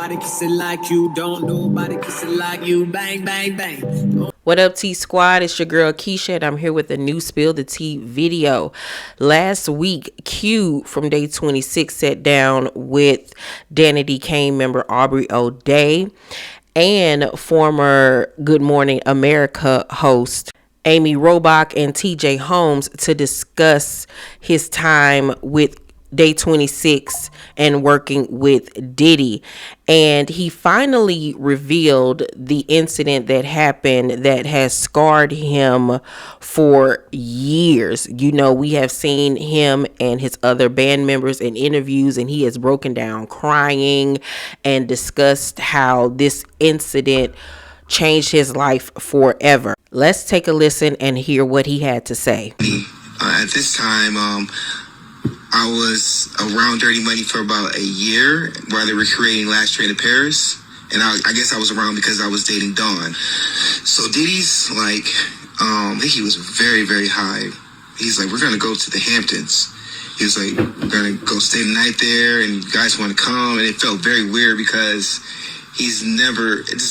nobody kiss it like you. Don't nobody kiss it like you. Bang, bang, bang. What up, T Squad? It's your girl Keisha, and I'm here with a new Spill the Tea video. Last week, Q from Day26 sat down with Danny D. Kane member Aubrey O'Day and former Good Morning America host Amy Robach and TJ Holmes to discuss his time with Day26 and working with Diddy. And he finally revealed the incident that happened that has scarred him for years. You know, we have seen him and his other band members in interviews, and he has broken down crying and discussed how this incident changed his life forever. Let's take a listen and hear what he had to say. At this time, I was around Dirty Money for about a year while they were creating Last Train to Paris. And I guess I was around because I was dating Dawn. So Diddy's like, I think he was very, very high. He's like, we're going to go to the Hamptons. He was like, we're going to go stay the night there and you guys want to come. And it felt very weird because this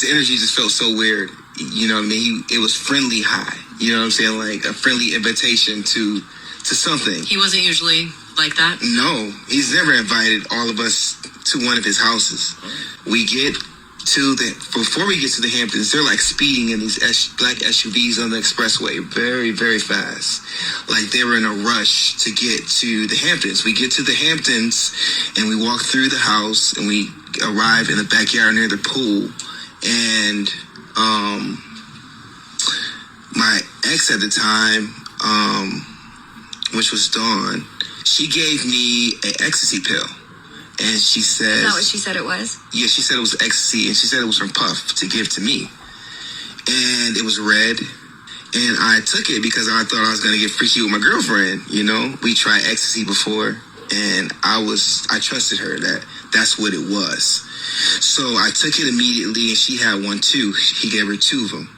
energy just felt so weird. You know what I mean? It was friendly high. You know what I'm saying? Like a friendly invitation to something. He wasn't usually like that? No, he's never invited all of us to one of his houses. Before we get to the Hamptons, they're like speeding in these black SUVs on the expressway very, very fast. Like they were in a rush to get to the Hamptons. We get to the Hamptons and we walk through the house and we arrive in the backyard near the pool. And my ex at the time, which was Dawn, she gave me an ecstasy pill. And she said... Is that what she said it was? Yeah, she said it was ecstasy. And she said it was from Puff to give to me. And it was red. And I took it because I thought I was going to get freaky with my girlfriend. You know, we tried ecstasy before. And I trusted her that that's what it was. So I took it immediately and she had one too. He gave her two of them.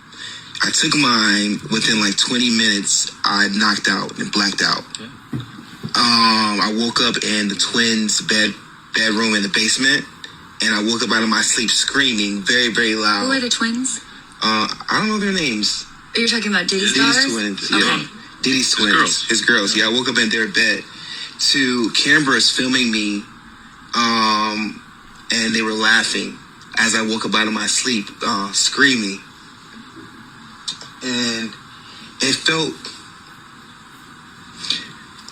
I took mine. Within like 20 minutes, I knocked out and blacked out. Yeah. I woke up in the twins' bedroom in the basement, and I woke up out of my sleep screaming very, very loud. Who are the twins? I don't know their names. You're talking about Diddy's daughters? Twins. Okay. Yeah. Diddy's twins. His girls. Yeah, I woke up in their bed. Two cameras filming me, and they were laughing as I woke up out of my sleep, screaming. And it felt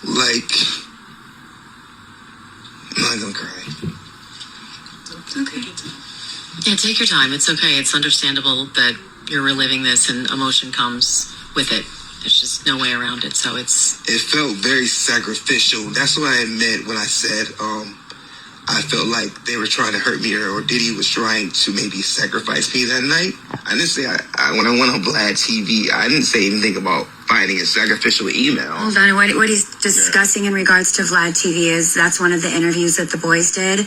like... I'm not gonna cry. Okay. Yeah, take your time. It's okay. It's understandable that you're reliving this and emotion comes with it. There's just no way around it. So it felt very sacrificial. That's what I meant when I said I felt like they were trying to hurt me or Diddy was trying to maybe sacrifice me that night. I didn't say, when I went on Vlad TV, I didn't say anything about finding a sacrificial email. Hold on, what he's discussing in regards to Vlad TV is that's one of the interviews that the boys did.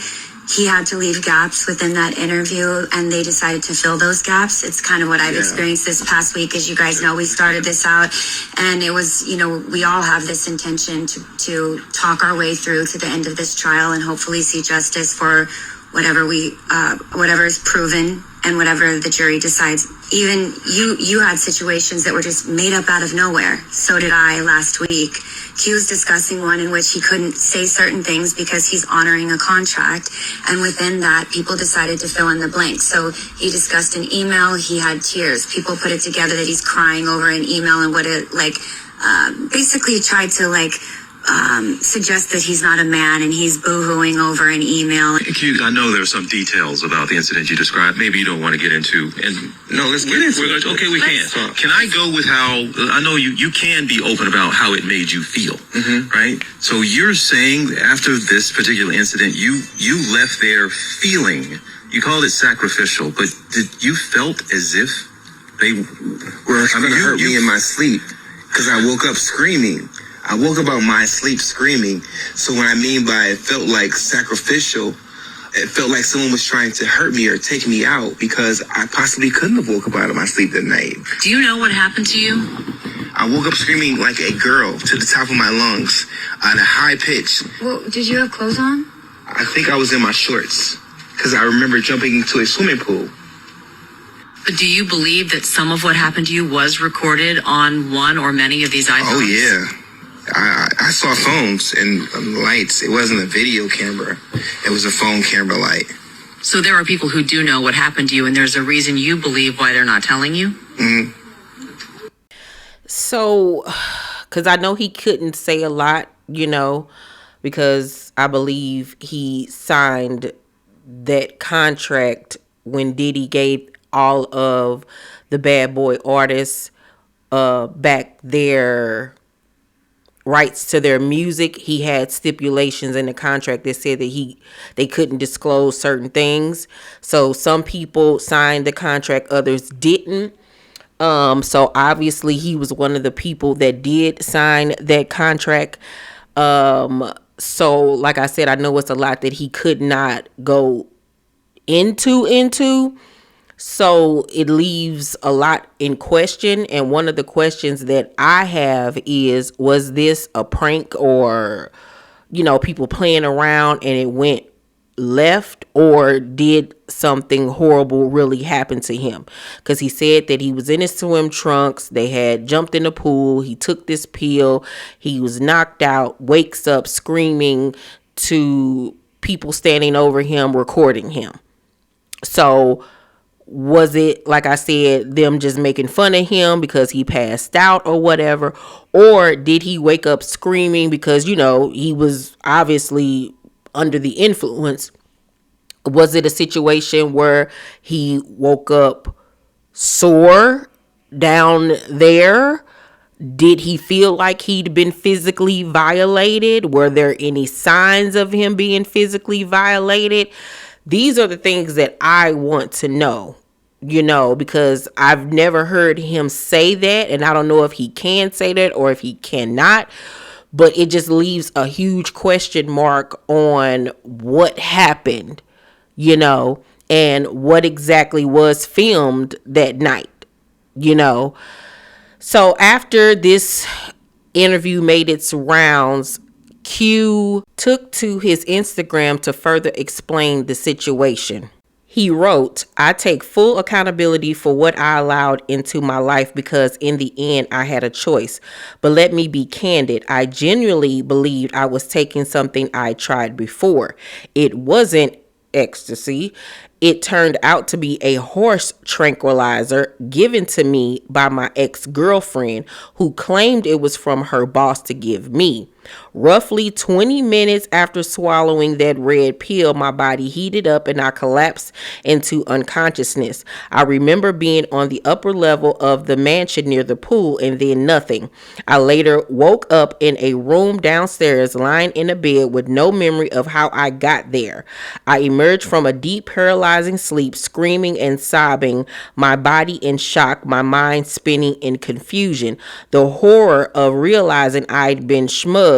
He had to leave gaps within that interview, and they decided to fill those gaps. It's kind of what I've experienced this past week. As you guys know, we started this out, and it was, you know, we all have this intention to talk our way through to the end of this trial and hopefully see justice for whatever is proven and whatever the jury decides. Even you had situations that were just made up out of nowhere. So did I last week. Q was discussing one in which he couldn't say certain things because he's honoring a contract. And within that, people decided to fill in the blanks. So he discussed an email. He had tears. People put it together that he's crying over an email and what it, basically tried to, suggest that he's not a man and he's boo-hooing over an email. Q, I know there are some details about the incident you described. Maybe you don't want to get into. And no, let's get into it. Okay, we can. Can I go with how, I know you can be open about how it made you feel, right? So you're saying after this particular incident, you left there feeling, you called it sacrificial, but you felt as if they were going to hurt me in my sleep because I woke up screaming. I woke up out of my sleep screaming. So what I mean by it felt like sacrificial, it felt like someone was trying to hurt me or take me out because I possibly couldn't have woke up out of my sleep that night. Do you know what happened to you? I woke up screaming like a girl to the top of my lungs at a high pitch. Well, did you have clothes on? I think I was in my shorts. because I remember jumping into a swimming pool. But do you believe that some of what happened to you was recorded on one or many of these iPhones? Oh, yeah. I saw phones and lights. It wasn't a video camera. It was a phone camera light. So there are people who do know what happened to you, and there's a reason you believe why they're not telling you? Mm-hmm. So, because I know he couldn't say a lot, because I believe he signed that contract when Diddy gave all of the bad boy artists back their rights to their music. He had stipulations in the contract that said that they couldn't disclose certain things. So some people signed the contract, others didn't. So obviously he was one of the people that did sign that contract. So like I said, I know it's a lot that he could not go into. So it leaves a lot in question. And one of the questions that I have is, was this a prank or, people playing around and it went left, or did something horrible really happen to him? Because he said that he was in his swim trunks. They had jumped in the pool. He took this pill. He was knocked out, wakes up screaming to people standing over him, recording him. So was it, like I said, them just making fun of him because he passed out or whatever? Or did he wake up screaming because, he was obviously under the influence? Was it a situation where he woke up sore down there? Did he feel like he'd been physically violated? Were there any signs of him being physically violated? These are the things that I want to know, because I've never heard him say that, and I don't know if he can say that or if he cannot, but it just leaves a huge question mark on what happened, and what exactly was filmed that night, So after this interview made its rounds, Q took to his Instagram to further explain the situation. He wrote, "I take full accountability for what I allowed into my life because in the end I had a choice. But let me be candid. I genuinely believed I was taking something I tried before. It wasn't ecstasy. It turned out to be a horse tranquilizer given to me by my ex-girlfriend who claimed it was from her boss to give me. Roughly 20 minutes after swallowing that red pill, my body heated up and I collapsed into unconsciousness. I remember being on the upper level of the mansion near the pool and then nothing. I later woke up in a room downstairs, lying in a bed with no memory of how I got there. I emerged from a deep paralyzing sleep, screaming and sobbing, my body in shock, my mind spinning in confusion. The horror of realizing I'd been shmugged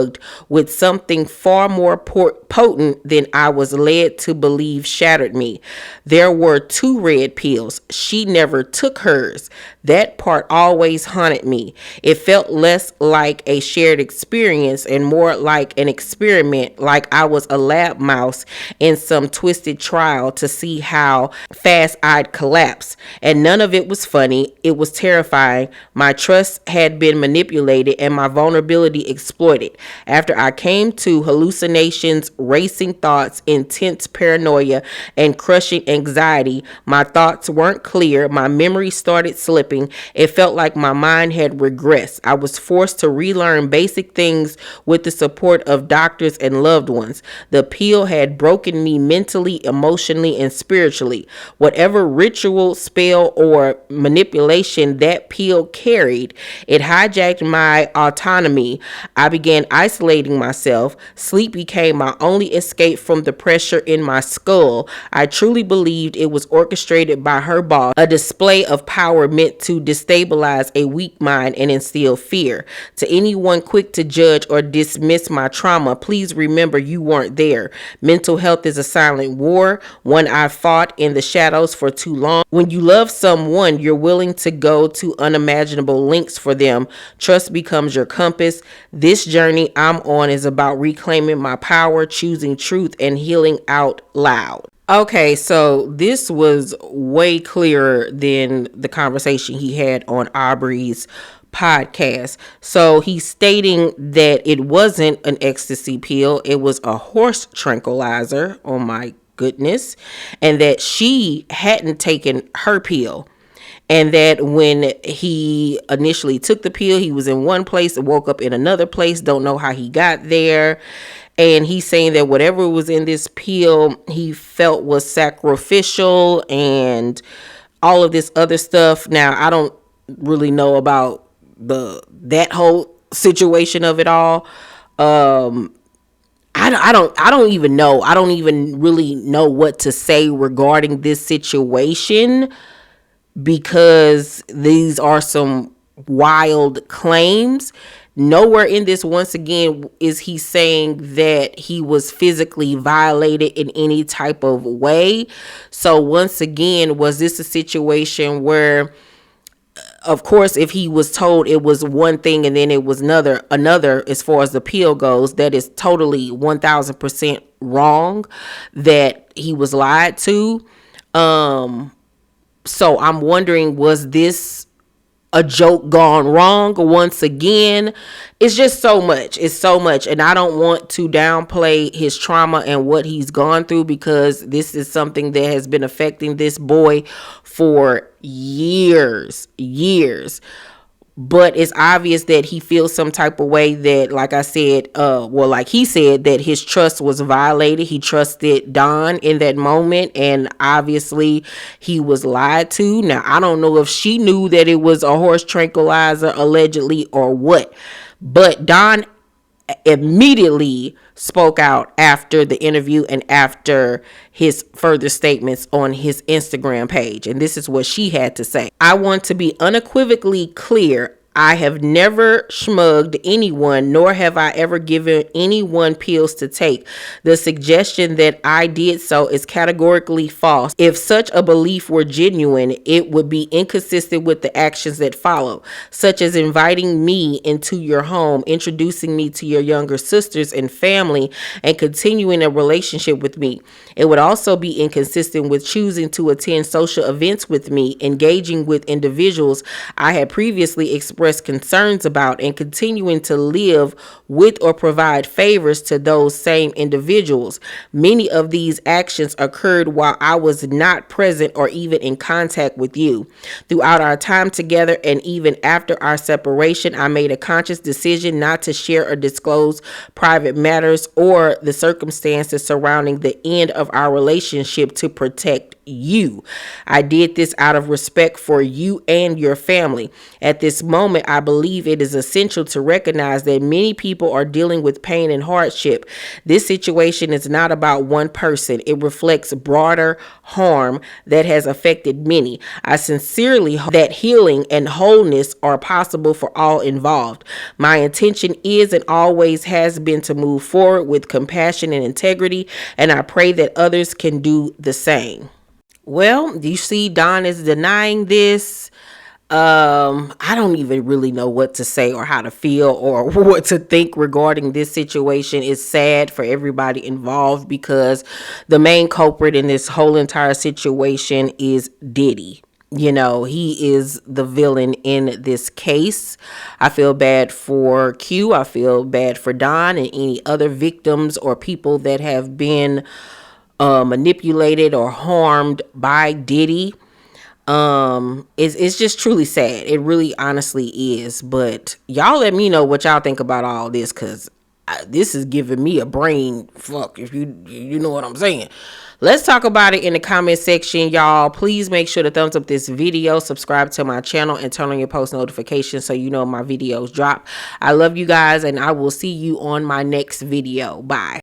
with something far more potent than I was led to believe shattered me. There were 2 red pills. She never took hers. That part always haunted me. It felt less like a shared experience and more like an experiment, like I was a lab mouse in some twisted trial to see how fast I'd collapse. And none of it was funny. It was terrifying. My trust had been manipulated and my vulnerability exploited. After I came to, hallucinations, racing thoughts, intense paranoia, and crushing anxiety. My thoughts weren't clear. My memory started slipping. It felt like my mind had regressed. I was forced to relearn basic things with the support of doctors and loved ones. The pill had broken me mentally, emotionally, and spiritually. Whatever ritual, spell, or manipulation that pill carried, it hijacked my autonomy. I began isolating myself. Sleep became my only escape from the pressure in my skull. I truly believed it was orchestrated by her boss, a display of power meant to destabilize a weak mind and instill fear. To anyone quick to judge or dismiss my trauma, please remember you weren't there. Mental health is a silent war, one I fought in the shadows for too long. When you love someone, you're willing to go to unimaginable lengths for them. Trust becomes your compass. This journey I'm on is about reclaiming my power, choosing truth, and healing out loud." Okay, so this was way clearer than the conversation he had on Aubrey's podcast. So he's stating that it wasn't an ecstasy pill, it was a horse tranquilizer. Oh my goodness. And that she hadn't taken her pill. And that when he initially took the pill, he was in one place and woke up in another place. Don't know how he got there. And he's saying that whatever was in this pill, he felt was sacrificial and all of this other stuff. Now, I don't really know about that whole situation of it all. I don't even know. I don't even really know what to say regarding this situation, because these are some wild claims. Nowhere in this, once again, is he saying that he was physically violated in any type of way. So once again, was this a situation where, of course, if he was told it was one thing and then it was another as far as the pill goes, that is totally 1000% wrong, that he was lied to. So I'm wondering, was this a joke gone wrong? Once again, it's just so much. It's so much. And I don't want to downplay his trauma and what he's gone through, because this is something that has been affecting this boy for years. But it's obvious that he feels some type of way that, like I said, like he said, that his trust was violated. He trusted Dawn in that moment, and obviously he was lied to. Now, I don't know if she knew that it was a horse tranquilizer, allegedly, or what. But Dawn immediately spoke out after the interview and after his further statements on his Instagram page. And this is what she had to say. I want to be unequivocally clear. I have never shmugged anyone, nor have I ever given anyone pills to take. The suggestion that I did so is categorically false. If such a belief were genuine, it would be inconsistent with the actions that follow, such as inviting me into your home, introducing me to your younger sisters and family, and continuing a relationship with me. It would also be inconsistent with choosing to attend social events with me, engaging with individuals I had previously expressed concerns about, and continuing to live with or provide favors to those same individuals. Many of these actions occurred while I was not present or even in contact with you. Throughout our time together and even after our separation, I made a conscious decision not to share or disclose private matters or the circumstances surrounding the end of our relationship to protect you. I did this out of respect for you and your family. At this moment, I believe it is essential to recognize that many people are dealing with pain and hardship. This situation is not about one person. It reflects broader harm that has affected many. I sincerely hope that healing and wholeness are possible for all involved. My intention is and always has been to move forward with compassion and integrity, and I pray that others can do the same. Well, you see, Dawn is denying this. I don't even really know what to say or how to feel or what to think regarding this situation. It's sad for everybody involved, because the main culprit in this whole entire situation is Diddy. You know, he is the villain in this case. I feel bad for Q. I feel bad for Dawn and any other victims or people that have been manipulated or harmed by Diddy. It's just truly sad. It really honestly is. But y'all let me know what y'all think about all this, because this is giving me a brain fuck, if you know what I'm saying. Let's talk about it in the comment section, y'all. Please make sure to thumbs up this video, subscribe to my channel, and turn on your post notifications so you know my videos drop. I love you guys, and I will see you on my next video. Bye.